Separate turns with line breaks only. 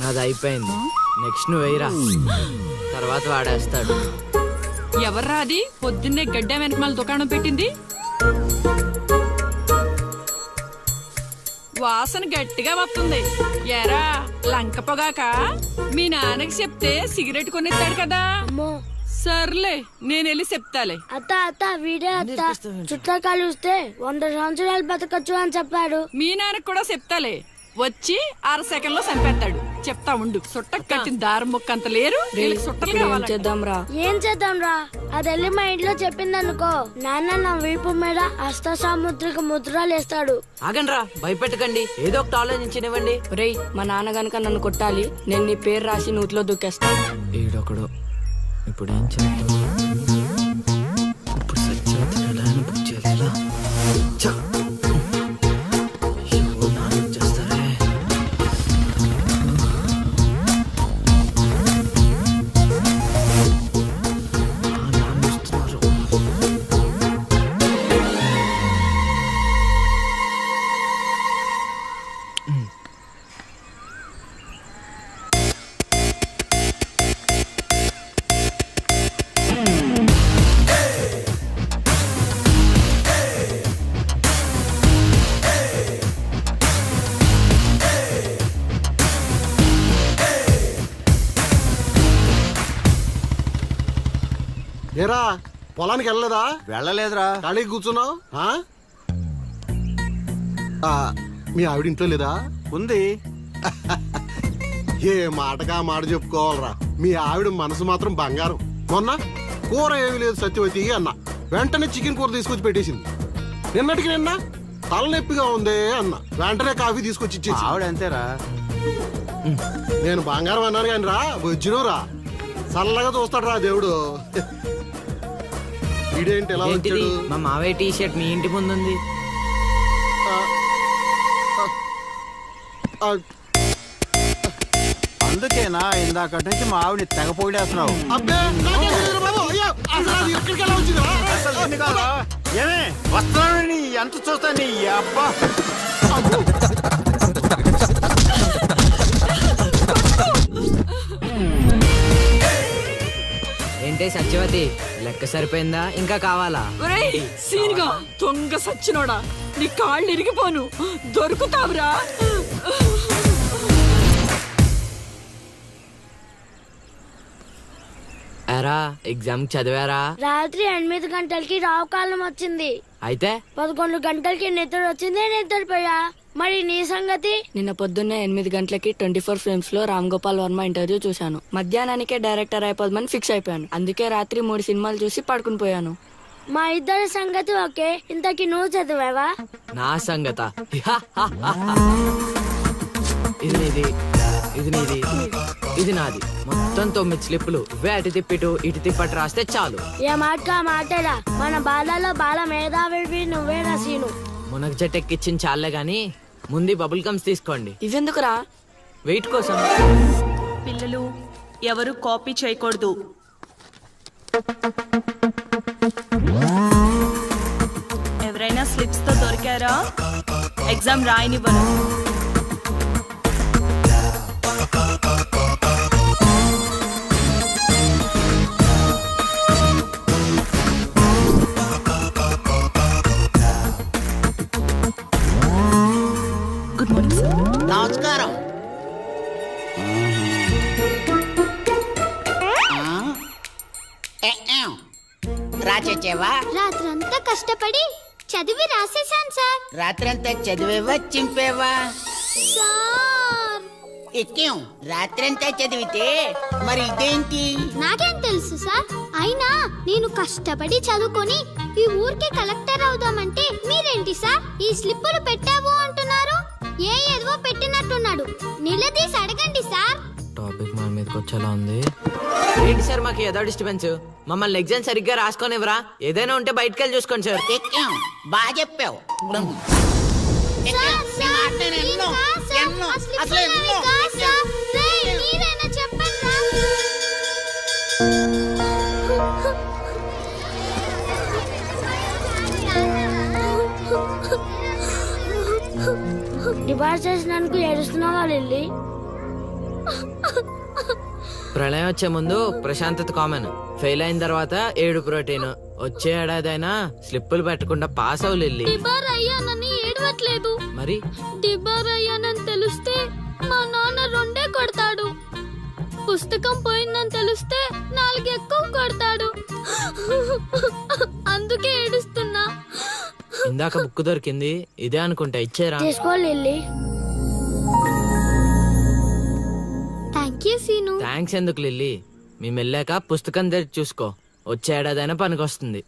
నాది అయిపోయింది. నెక్స్ట్ నువ్వు వేయరా, తర్వాత వాడేస్తాడు.
ఎవర్రా అది పొద్దున్నే గడ్డ వెనకమాల దుకాణం పెట్టింది? వాసన గట్టిగా వస్తుంది. ఎరా లంక పొగాక? మీ నాన్నకి చెప్తే సిగరెట్ కొనిస్తాడు కదా. సర్లే నేను వెళ్ళి చెప్తాలే.
అత్త అత్త వీడే అత్త చుట్టాలు చూస్తే 100 సంవత్సరాలు బతకచ్చు అని చెప్పాడు.
మీ నాన్నకి కూడా చెప్తాలే, వచ్చి 6 సెకండ్లో చంపేస్తాడు. చెప్తా ఉండు. సుట్టకు కట్టిన దారం ముక్క అంత లేరు.
ఏం చేద్దాం రా? అది వెళ్ళి మా ఇంట్లో చెప్పిందనుకో, నాన్న నా వీపు మీద హస్త సాముద్రిక ముద్రలు వేస్తాడు.
ఆగండ్రా, భయపెట్టకండి, ఏదో ఒకటి ఆలోచించనివ్వండి.
రేయ్, మా నాన్న గనక నన్ను కొట్టాలి, నేను నీ పేరు రాసి నూతిలో దూకేస్తాను.
ఈడొకడు. ఇప్పుడు ఏం చేద్దాం? ఇప్పుడు సత్యవతి ఎలా బుక్ చేయాలి?
ఏరా పొలానికి వెళ్ళలేదా?
వెళ్ళలేదురా.
ఖాళీ కూర్చున్నావు? మీ ఆవిడ ఇంట్లో లేదా?
ఉంది.
ఏ మాటగా మాట చెప్పుకోవాలరా, మీ ఆవిడ మనసు మాత్రం బంగారం. మొన్న కూర ఏమీ లేదు సత్యవతి అన్న, వెంటనే చికెన్ కూర తీసుకొచ్చి పెట్టేసింది. నిన్నటికి నిన్న తలనొప్పిగా ఉంది అన్న, వెంటనే కాఫీ తీసుకొచ్చి ఇచ్చేసి.
ఆవిడ అంతేరా.
నేను బంగారం అన్నాను కానీ రా వచ్చినవురా, చల్లగా చూస్తాడు రా దేవుడు. వీడేంటి ఎలా వచ్చాడు?
మా మావయ్య టీ షర్ట్ మీ ఇంటి ముందు ఉంది.
అందుకేనా ఇందాక నుంచి మా ఆవిడ తెగ పొగిడేస్తున్నావు? ఏమే వస్తున్నాను, ఎంత చూస్తా నీ అబ్బా.
ఏంటే సత్యవతి, లెక్క సరిపోయిందా? ఇంకా కావాలా?
సీన్గా దొంగ సచ్చినోడా, నీ కాళ్ళు ఇరిగిపోను, దొరుకుతావురా.
ఎరా ఎగ్జామ్ చదివారా?
రాత్రి 8 గంటలకి రావు కాలం వచ్చింది.
అయితే
11 గంటలకి నిద్ర వచ్చింది, నిద్రపోయా. మరి నీ సంగతి?
నిన్న పొద్దున్నే 8 గంటలకి 24 ఫిల్మ్స్ లో రామ్ గోపాల్ వర్మ ఇంటర్వ్యూ చూశాను. మధ్యాహ్నానికే డైరెక్టర్ అయిపోదామని ఫిక్స్ అయిపోయాను. అందుకే రాత్రి 3 సినిమాలు చూసి పడుకుని పోయాను.
మా ఇద్దరి సంగతి ఓకే. ఇంతకి నువ్వు చదివావా?
నా సంగత ఇది నీది, ఇది నీది, ఇది నాది. మొత్తం 9 స్లిప్పులు. అటు తిప్పిటు ఇటు తిప్పటి రాస్తే చాలు.
ఏ మాట మాట్లాడా, మన బాలలో బాల మేధావి నువ్వే రసీను.
మునగ చెట్టు ఎక్కిచ్చిన చాలే గాని ముందు బబుల్ గమ్స్ తీసుకోండి.
ఇవెందుకురా?
వెయిట్ కోసం.
పిల్లలు ఎవరు కాపీ చేయకూడదు. ఎవరైనా స్లిప్స్ తో దొరికారా? ఎగ్జామ్ రాయనివ్వను. Good morning sir.
నమస్కారం. రాచేవా?
రాత్రంతా కష్టపడి చదివి రాసేసాను సార్.
రాత్రంతా చదివేవా చింపేవా?
సార్
ఎక్కేం రాత్రంతా చదివితే మరి ఇదేంటి?
నాకేం తెలుసు సార్. అయినా నేను కష్టపడి చదువుకొని ఈ ఊరికి కలెక్టర్ అవుదామంటే మీరేంటి సార్ ఈ స్లిప్పులు పెట్టావు అంటున్నారు? ఏదో పెట్టినట్టున్నాడు. నిలదీసి అడగండి సార్.
టాపిక్ మన మీదకి వచ్చేలా ఉంది. ఏంటి సార్ మాకు ఏదో డిస్టర్బెన్స్? మమ్మల్ని ఎగ్జామ్ సరిగ్గా రాసుకోనివ్వరా? ఏదైనా ఉంటే బయటకు వెళ్ళి చూసుకోండి సార్.
ఎక్కాం, బాగా చెప్పావు. ఎక్కాం, నీ మాట నేను ఎన్నో, ఎన్నో, అసలు ఎన్నో ఎక్కాం.
మీరైనా చెప్పండి రా.
డిపార్ట్ చేసినందుకు ఏడుస్తున్నావా లిల్లీ?
ప్రళయం వచ్చే ముందు ప్రశాంతత కామన్. ఫెయిల్ అయిన తర్వాత ఏడు ప్రోటీన్. వచ్చే ఏడాదైనా స్లిప్పులు పెట్టకుండా పాస్ అవ్వు లిల్లీ.
డిబార్ అయ్యానని ఏడవట్లేదు.
మరి
డిబార్ అయ్యానని తెలిస్తే మా నాన్న రెండే కొడతాడు. పుస్తకం పోయిందని తెలిస్తే 4 ఎక్కువ కొడతాడు. అందుకే ఏడుస్తున్నా.
ఇందాక బుక్ దొరికింది, ఇదే అనుకుంటా. ఇచ్చేరా?
తీసుకో Lily.
Thank you Seenu.
Thanks ఎందుకు లిల్లీ? మేము వెళ్ళాక పుస్తకం తెరిచి చూసుకో. వచ్చే ఏడాదైనా పనికొస్తుంది.